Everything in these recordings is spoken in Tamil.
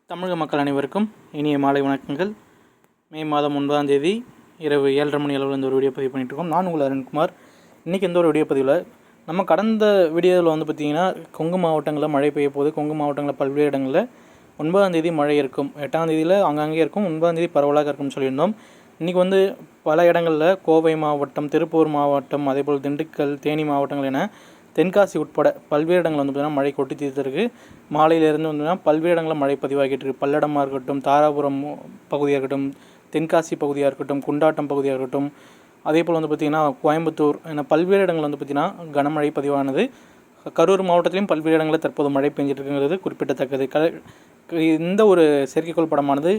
தமிழக மக்கள் அனைவருக்கும் இனிய மாலை வணக்கங்கள். மே மாதம் 9ஆம் தேதி இரவு 7:30 மணி அளவில் இந்த ஒரு வீடியோ பதிவு பண்ணிகிட்ருக்கோம். நான் உங்கள் அருண்குமார். இன்றைக்கி இந்த ஒரு வீடியோ பதிவில் நம்ம கடந்த வீடியோவில் பார்த்திங்கன்னா கொங்கு மாவட்டங்களில் மழை பெய்ய போகுது. கொங்கு மாவட்டங்களில் பல்வேறு இடங்களில் 9ஆம் தேதி மழை இருக்கும், 8ஆம் தேதியில் அங்கங்கே இருக்கும், 9ஆம் தேதி பரவலாக இருக்கும்னு சொல்லியிருந்தோம். இன்றைக்கி பல இடங்களில் கோவை மாவட்டம், திருப்பூர் மாவட்டம், அதேபோல் திண்டுக்கல், தேனி மாவட்டங்கள் என தென்காசி உட்பட பல்வேறு இடங்கள் பார்த்திங்கன்னா மழை கொட்டி தீர்த்திருக்கு. மாலையிலேருந்து பல்வேறு இடங்களில் மழை பதிவாகிட்டு இருக்குது. பல்லடமாக இருக்கட்டும், தாராபுரம் பகுதியாக இருக்கட்டும், தென்காசி பகுதியாக இருக்கட்டும், குண்டாட்டம் பகுதியாக இருக்கட்டும், அதேபோல் பார்த்திங்கன்னா கோயம்புத்தூர் என பல்வேறு இடங்கள் பார்த்திங்கன்னா கனமழை பதிவானது. கரூர் மாவட்டத்திலையும் பல்வேறு இடங்களில் தற்போது மழை பெஞ்சிட்ருக்குங்கிறது குறிப்பிடத்தக்கது. இந்த ஒரு செயற்கைக்கோள் படமானது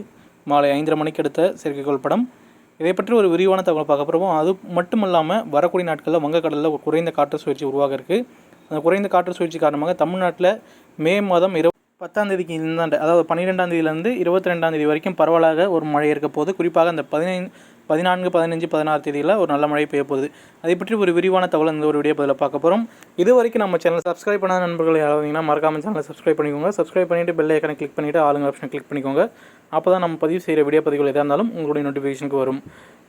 மாலை 5:30 மணிக்கு எடுத்த செயற்கைக்கோள் படம். இதை பற்றி ஒரு விரிவான தகவல் பார்க்க போகிறோம். அது மட்டும் இல்லாமல் வரக்கூடிய நாட்களில் வங்கக்கடலில் ஒரு குறைந்த காற்று சுழற்சி உருவாக இருக்குது. அந்த குறைந்த காற்று சுழற்சி காரணமாக தமிழ்நாட்டில் மே மாதம் 10ஆம் தேதிக்கு இந்தாண்டு, அதாவது 12ஆம் தேதியிலேருந்து 22ஆம் தேதி வரைக்கும் பரவலாக ஒரு மழை இருக்க போது. குறிப்பாக அந்த 14, 15, 16 தேதியில் ஒரு நல்ல மழை பெய்ய போகுது. அதை பற்றி ஒரு விரிவான தகவல் இந்த ஒரு வீடியோ பதில் பார்க்க போகிறோம். இது வரைக்கும் நம்ம சேனலை சப்ஸ்கிரைப் பண்ணாத நண்பர்கள் யாராவதுங்கன்னா மறக்காமல் சேனலை சப்ஸ்கிரைப் பண்ணிக்கோங்க. சப்ஸ்கிரைப் பண்ணிவிட்டு பெல் ஐக்கனை கிளிக் பண்ணிவிட்டு ஆளுங்க ஆப்ஷனை கிளிக் பண்ணிக்கோங்க. அப்போ தான் நம்ம பதிவு செய்கிற வீடியோ பதிவுகள் எதாக இருந்தாலும் உங்களுடைய நோட்டிஃபிகேஷனுக்கு வரும்.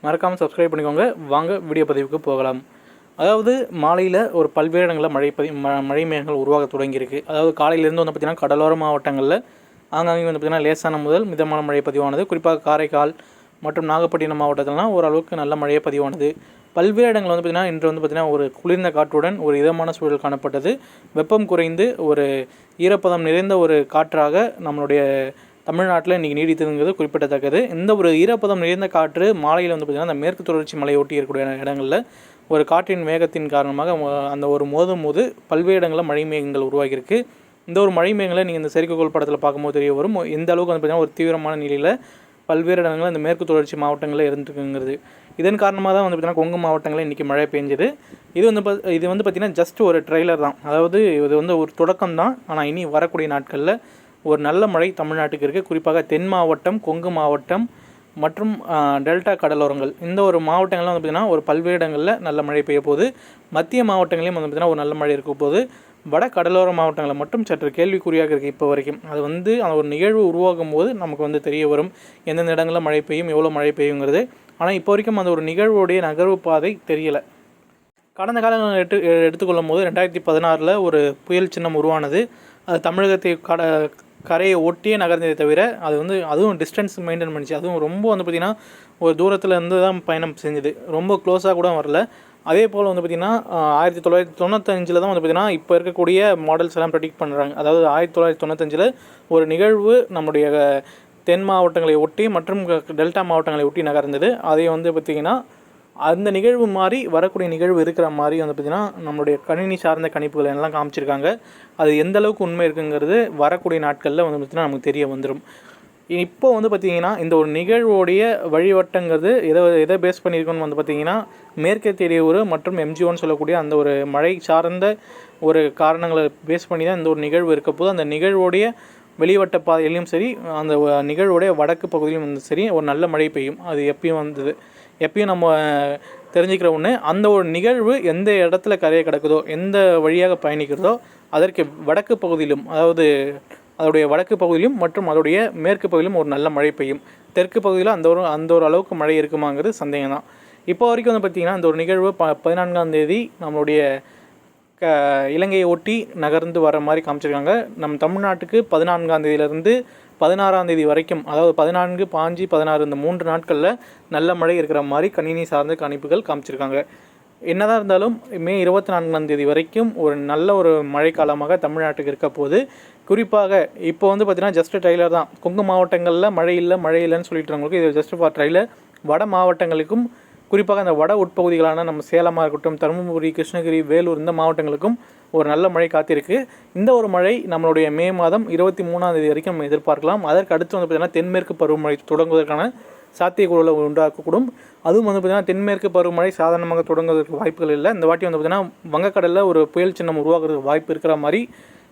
மறக்காமல் சப்ஸ்கிரைப் பண்ணிக்கோங்க. வாங்க வீடியோ பதிவுக்கு போகலாம். அதாவது மாலையில் ஒரு பல்வேறு இடங்களில் மழை மேகங்கள் உருவாக தொடங்கியிருக்கு. அதாவது காலையிலேருந்து பார்த்திங்கன்னா கடலோர மாவட்டங்களில் ஆங்காங்கே பார்த்திங்கன்னா லேசான முதல் மிதமான மழை பதிவானது. குறிப்பாக காரைக்கால் மற்றும் நாகப்பட்டினம் மாவட்டத்திலலாம் ஓரளவுக்கு நல்ல மழையை பதிவானது. பல்வேறு இடங்கள் பார்த்திங்கன்னா இன்று பார்த்திங்கன்னா ஒரு குளிர்ந்த காற்றுடன் ஒரு இதமான சூழல் காணப்பட்டது. வெப்பம் குறைந்து ஒரு ஈரப்பதம் நிறைந்த ஒரு காற்றாக நம்மளுடைய தமிழ்நாட்டில் இன்றைக்கி நீடித்ததுங்கிறது குறிப்பிடத்தக்கது. இந்த ஒரு ஈரப்பதம் நிறைந்த காற்று மாலையில் பார்த்திங்கன்னா அந்த மேற்கு தொடர்ச்சி மலையை ஒட்டி இருக்கக்கூடிய இடங்களில் ஒரு காற்றின் வேகத்தின் காரணமாக அந்த ஒரு மோதும் போது பல்வேறு இடங்களில் மழை மேகங்கள் உருவாகியிருக்கு. இந்த ஒரு மழை மேகங்களை நீங்கள் இந்த செயற்கைக்கோள் படத்தில் பார்க்கும்போது தெரிய வரும் எந்த அளவுக்கு பார்த்திங்கன்னா ஒரு தீவிரமான நிலையில் பல்வேறு இடங்களில் இந்த மேற்கு தொடர்ச்சி மாவட்டங்களில் இருந்துருக்குங்கிறது. இதன் காரணமாக தான் பார்த்திங்கன்னா கொங்கு மாவட்டங்களில் இன்றைக்கி மழை பெஞ்சது. இது பார்த்திங்கன்னா ஜஸ்ட் ஒரு ட்ரெய்லர் தான். அதாவது இது ஒரு தொடக்கம் தான். ஆனால் இனி வரக்கூடிய நாட்களில் ஒரு நல்ல மழை தமிழ்நாட்டுக்கு இருக்குது. குறிப்பாக தென் மாவட்டம், கொங்கு மாவட்டம் மற்றும் டெல்டா கடலோரங்கள் இந்த ஒரு மாவட்டங்கள்லாம் பார்த்திங்கன்னா ஒரு பல்வேறு இடங்களில் நல்ல மழை பெய்ய போகுது. மத்திய மாவட்டங்களையும் பார்த்திங்கன்னா ஒரு நல்ல மழை இருக்க போது. வட கடலோர மாவட்டங்களில் மட்டும் சற்று கேள்விக்குறியாக இருக்குது இப்போ வரைக்கும். அது அந்த ஒரு நிகழ்வு உருவாகும் போது நமக்கு தெரிய வரும் எந்தெந்த இடங்களில் மழை பெய்யும், எவ்வளோ மழை பெய்யுங்கிறது. ஆனால் இப்போ வரைக்கும் அந்த ஒரு நிகழ்வுடைய நகர்வு பாதை தெரியலை. கடந்த காலங்கள் எடுத்துக்கொள்ளும் போது 2016 ஒரு புயல் சின்னம் உருவானது. அது தமிழகத்தை கரையை ஒட்டியே நகர்ந்ததை தவிர அதுவும் டிஸ்டன்ஸ் மெயின்டைன் பண்ணிச்சு. அதுவும் ரொம்ப பார்த்திங்கன்னா ஒரு தூரத்தில் இருந்து தான் பயணம் செஞ்சுது. ரொம்ப க்ளோஸாக கூட வரல. அதே போல் பார்த்திங்கன்னா 1995 தான் பார்த்திங்கன்னா இப்போ இருக்கக்கூடிய மாடல்ஸ் எல்லாம் ப்ரெடிக்ட் பண்ணுறாங்க. அதாவது 1995 ஒரு நிகழ்வு நம்முடைய தென் மாவட்டங்களை ஒட்டி மற்றும் டெல்டா மாவட்டங்களை ஒட்டி நகர்ந்தது. அதை பார்த்திங்கன்னா அந்த நிகழ்வு மாதிரி வரக்கூடிய நிகழ்வு இருக்கிற மாதிரி பார்த்திங்கன்னா நம்மளுடைய கணினி சார்ந்த கணிப்புகள் எல்லாம் காமிச்சிருக்காங்க. அது எந்த அளவுக்கு உண்மை இருக்குங்கிறது வரக்கூடிய நாட்களில் பார்த்திங்கன்னா நமக்கு தெரிய வந்துடும். இப்போ பார்த்திங்கன்னா இந்த ஒரு நிகழ்வோடைய வழிவட்டங்கிறது எதை பேஸ் பண்ணியிருக்கோன்னு பார்த்திங்கன்னா மேற்கத்திய இடையூறு மற்றும் MGOன்னு சொல்லக்கூடிய அந்த ஒரு மழை சார்ந்த ஒரு காரணங்களை பேஸ் பண்ணி தான் இந்த ஒரு நிகழ்வு இருக்க போது. அந்த நிகழ்வோடைய வெளிவட்ட பாதையிலையும் சரி, அந்த நிகழ்வுடைய வடக்கு பகுதியிலும் சரி ஒரு நல்ல மழை பெய்யும். அது எப்பயும் நம்ம தெரிஞ்சுக்கிற ஒன்று. அந்த ஒரு நிகழ்வு எந்த இடத்துல கரையை கிடக்குதோ, எந்த வழியாக பயணிக்கிறதோ அதற்கு வடக்கு பகுதியிலும், அதாவது அதோடைய வடக்கு பகுதியிலும் மற்றும் அதோடைய மேற்கு பகுதியிலும் ஒரு நல்ல மழை பெய்யும். தெற்கு பகுதியில் அந்த ஒரு அளவுக்கு மழை இருக்குமாங்கிறது சந்தேகம் தான். இப்போ வரைக்கும் பார்த்திங்கன்னா அந்த ஒரு நிகழ்வு 14ஆம் தேதி நம்மளுடைய இலங்கையை ஒட்டி நகர்ந்து வர மாதிரி காமிச்சிருக்காங்க. நம்ம தமிழ்நாட்டுக்கு 14ஆம் தேதியிலேருந்து 16ஆம் தேதி வரைக்கும், அதாவது 14, 15, 16 இந்த 3 நாட்களில் நல்ல மழை இருக்கிற மாதிரி கணினி சார்ந்த கணிப்புகள் காமிச்சிருக்காங்க. என்னதான் இருந்தாலும் மே 24ஆம் தேதி வரைக்கும் ஒரு நல்ல ஒரு மழைக்காலமாக தமிழ்நாட்டுக்கு இருக்க போது. குறிப்பாக இப்போ பார்த்திங்கன்னா ஜஸ்ட் ட்ரெய்லர் தான். கொங்கு மாவட்டங்களில் மழை இல்லைன்னு சொல்லிட்டுறவங்களுக்கு இது ஜஸ்ட் ஃபார் ட்ரெய்லர். வட மாவட்டங்களுக்கும் குறிப்பாக அந்த வட உட்பகுதிகளான நம்ம சேலமாக இருக்கட்டும், தருமபுரி, கிருஷ்ணகிரி, வேலூர் இந்த மாவட்டங்களுக்கும் ஒரு நல்ல மழை காத்திருக்கு. இந்த ஒரு மழை நம்மளுடைய மே மாதம் 23ஆம் தேதி வரைக்கும் நம்ம எதிர்பார்க்கலாம். அதற்கு அடுத்து பார்த்திங்கன்னா தென்மேற்கு பருவமழை தொடங்குவதற்கான சாத்தியக்கூறுகளை உண்டாக்கக்கூடும். அதுவும் பார்த்திங்கன்னா தென்மேற்கு பருவமழை சாதாரணமாக தொடங்குவதற்கு வாய்ப்புகள் இல்லை. இந்த வாட்டி பார்த்திங்கன்னா வங்கக்கடலில் ஒரு புயல் சின்னம் உருவாகிறதுக்கு வாய்ப்பு இருக்கிற மாதிரி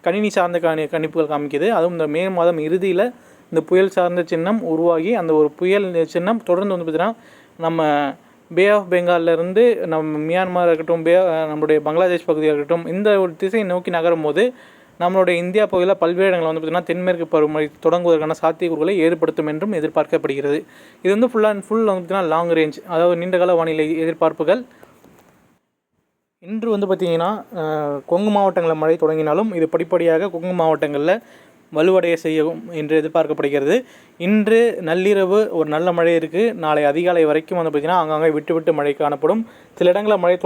கணினி சார்ந்த கணிப்புகள் காமிக்குது. அதுவும் இந்த மே மாதம் இறுதியில் இந்த புயல் சார்ந்த சின்னம் உருவாகி அந்த ஒரு புயல் சின்னம் தொடர்ந்து பார்த்திங்கன்னா நம்ம பே ஆஃப் பெங்காலிருந்து நம்ம மியான்மர் இருக்கட்டும், நம்மளுடைய பங்களாதேஷ் பகுதியாக இருக்கட்டும், இந்த ஒரு திசையை நோக்கி நகரும் போது நம்மளுடைய இந்தியா பகுதியில் பல்வேறு இடங்களில் வந்து பார்த்திங்கன்னா தென்மேற்கு பருவமழை தொடங்குவதற்கான சாத்தியக்கூறுகளை ஏற்படுத்தும் என்றும் எதிர்பார்க்கப்படுகிறது. இது வந்து ஃபுல் வந்து பார்த்திங்கன்னா லாங் ரேஞ்ச், அதாவது நீண்டகால வானிலை எதிர்பார்ப்புகள். இன்று வந்து பார்த்திங்கன்னா கொங்கு மாவட்டங்களில் மழை தொடங்கினாலும் இது படிப்படியாக கொங்கு மாவட்டங்களில் வலுவடைய செய்யும் என்று எதிர்பார்க்கப்படுகிறது. இன்று நள்ளிரவு ஒரு நல்ல மழை இருக்குது. நாளை அதிகாலை வரைக்கும் வந்து பார்த்திங்கன்னா அங்கங்கே விட்டு விட்டு மழை காணப்படும். சில இடங்களில் மழை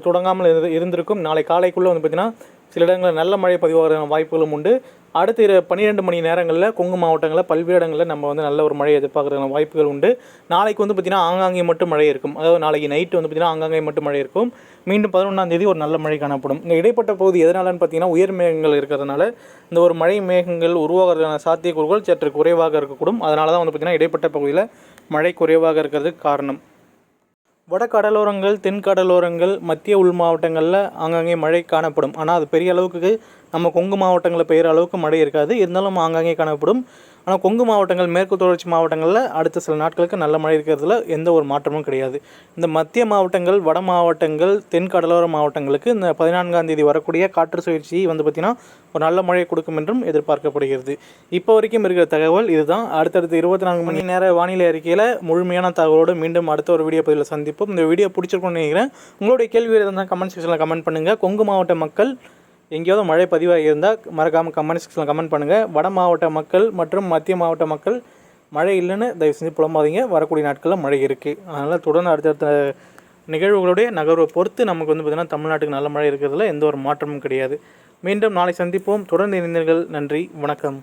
தொடங்காமல் இருந்திருக்கும். நாளை காலைக்குள்ளே வந்து பார்த்திங்கன்னா சில இடங்களில் நல்ல மழை பதிவாகிற வாய்ப்புகளும் உண்டு. அடுத்த 12 மணி நேரங்களில் கொங்கு மாவட்டங்களில் பல்வேறு இடங்களில் நம்ம வந்து நல்ல ஒரு மழை எதிர்பார்க்குற வாய்ப்புகள் உண்டு. நாளைக்கு வந்து பார்த்திங்கன்னா ஆங்காங்கே மட்டும் மழை இருக்கும். அதாவது நாளைக்கு நைட்டு வந்து பார்த்திங்கன்னா ஆங்காங்கே மட்டும் மழை இருக்கும். மீண்டும் 11ஆம் தேதி ஒரு நல்ல மழை காணப்படும். இந்த இடைப்பட்ட பகுதி எதனாலன்னு பார்த்திங்கன்னா உயர் மேகங்கள் இருக்கிறதுனால இந்த ஒரு மழை மேகங்கள் உருவாகிறதுக்கான சாத்தியக்கூறுகள் சற்று குறைவாக இருக்கக்கூடும். அதனால தான் வந்து பார்த்திங்கன்னா இடைப்பட்ட பகுதியில் மழை குறைவாக இருக்கிறதுக்கு காரணம். வட கடலோரங்கள், தென் கடலோரங்கள், மத்திய உள் மாவட்டங்களில் ஆங்காங்கே மழை காணப்படும். ஆனால் அது பெரிய அளவுக்கு நம்ம கொங்கு மாவட்டங்களில் பெய்கிற அளவுக்கு மழை இருக்காது. இருந்தாலும் ஆங்காங்கே காணப்படும். ஆனால் கொங்கு மாவட்டங்கள், மேற்கு தொடர்ச்சி மாவட்டங்களில் அடுத்த சில நாட்களுக்கு நல்ல மழை இருக்கிறதுல எந்த ஒரு மாற்றமும் கிடையாது. இந்த மத்திய மாவட்டங்கள், வட மாவட்டங்கள், தென் கடலோர மாவட்டங்களுக்கு இந்த 14ஆம் தேதி வரக்கூடிய காற்று சுழற்சி வந்து பார்த்திங்கன்னா ஒரு நல்ல மழை கொடுக்கும் என்றும் எதிர்பார்க்கப்படுகிறது. இப்போ வரைக்கும் இருக்கிற தகவல் இதுதான். அடுத்தடுத்து 24 மணி நேர வானிலை அறிக்கையில் முழுமையான தகவலோடு மீண்டும் அடுத்த ஒரு வீடியோ பதிவில் சந்திப்போம். இந்த வீடியோ பிடிச்சிருக்கும்னு நினைக்கிறேன். உங்களுடைய கேள்வி இருந்தால் கமெண்ட் செக்ஷனில் கமெண்ட் பண்ணுங்கள். கொங்கு மாவட்ட மக்கள் எங்கேயாவது மழை பதிவாக இருந்தால் மறக்காமல் கமெண்ட் செக்ஷனில் கமெண்ட் பண்ணுங்கள். வட மாவட்ட மக்கள் மற்றும் மத்திய மாவட்ட மக்கள் மழை இல்லைன்னு தயவு செஞ்சு புலம்பாதீங்க. வரக்கூடிய நாட்களில் மழை இருக்குது. அதனால் தொடர்ந்து அடுத்தடுத்த நிகழ்வுகளுடைய நகர்வை பொறுத்து நமக்கு வந்து பார்த்திங்கன்னா தமிழ்நாட்டுக்கு நல்ல மழை இருக்கிறதுல எந்த ஒரு மாற்றமும் கிடையாது. மீண்டும் நாளை சந்திப்போம். தொடர்ந்து இணைந்தீர்கள். நன்றி, வணக்கம்.